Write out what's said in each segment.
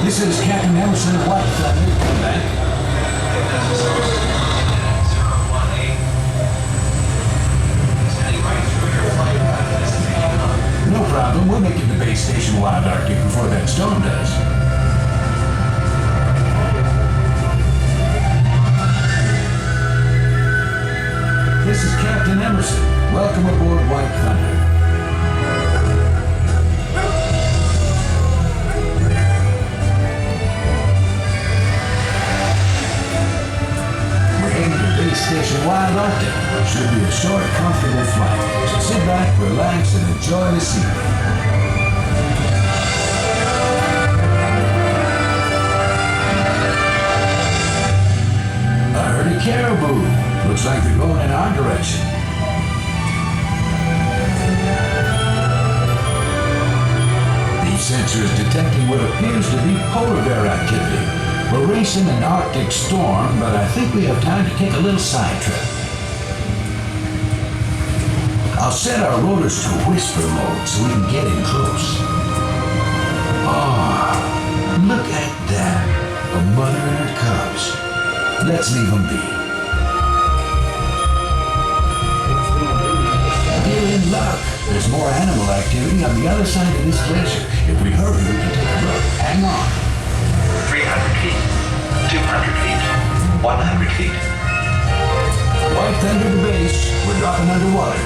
This is Captain Emerson of White Thunder. Come back. No problem. We'll make it to base station Wild Arctic before that storm does. This is Captain Emerson. Welcome aboard White Thunder. Station Wild Arctic. Should be a short, comfortable flight. So sit back, relax, and enjoy the scenery. I heard a caribou. Looks like they're going in our direction. These sensors detecting what appears to be polar bear activity. We're racing an Arctic storm, but I think we have time to take a little side trip. I'll set our rotors to whisper mode so we can get in close. Oh, look at that. A mother and her cubs. Let's leave them be. We're in luck. There's more animal activity on the other side of this glacier. If we hurry, we can take a look. Hang on. 300 feet, 200 feet, 100 feet. White Thunder to base. We're dropping underwater.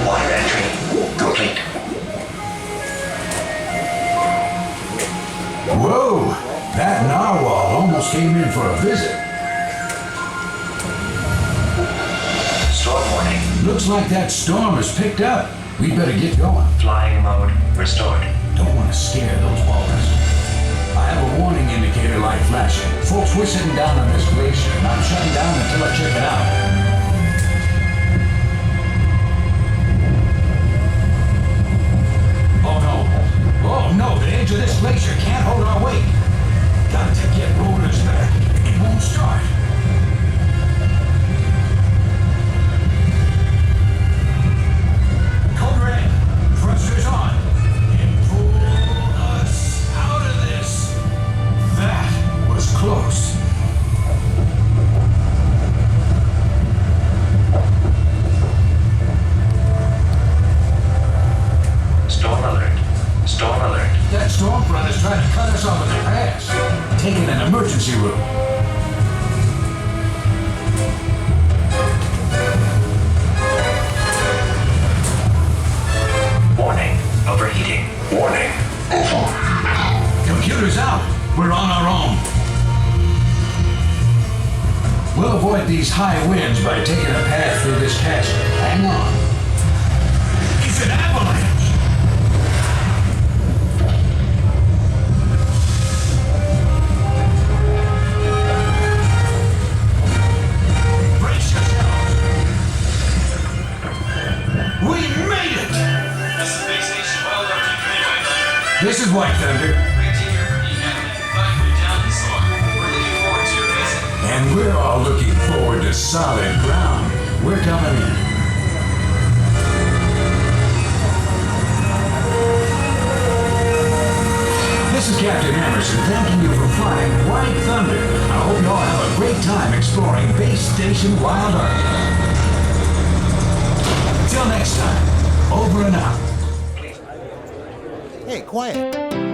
Water entry complete. Whoa! That narwhal almost came in for a visit. Storm warning. Looks like that storm has picked up. We better get going. Flying mode restored. Don't want to scare those walrus. I have a warning indicator light flashing. Folks, we're sitting down on this glacier, and I'm shutting down until I check it out. Oh no. Oh no, the edge of this glacier can't hold our weight. Got to get rotors back. It won't start. Thrusters on. And pull us out of this. That was close. Storm alert. Storm alert. That storm front is trying to cut us off at the pass. Taking an emergency route. Warning. Overheating. Warning. Computer's out. We're on our own. We'll avoid these high winds by taking a path through this chasm. Hang on. It's an avalanche. Brace yourselves. We made it! This is Base Station Wild Arctic 3 White Thunder. This is White Thunder. Great to hear from you, Captain. Glad you're down the storm. We're looking forward to your visit. And we're all looking forward to solid ground. We're coming in. This is Captain Emerson thanking you for flying White Thunder. I hope you all have a great time exploring Base Station Wild Arctic. Till next time, over and out. Hey, quiet.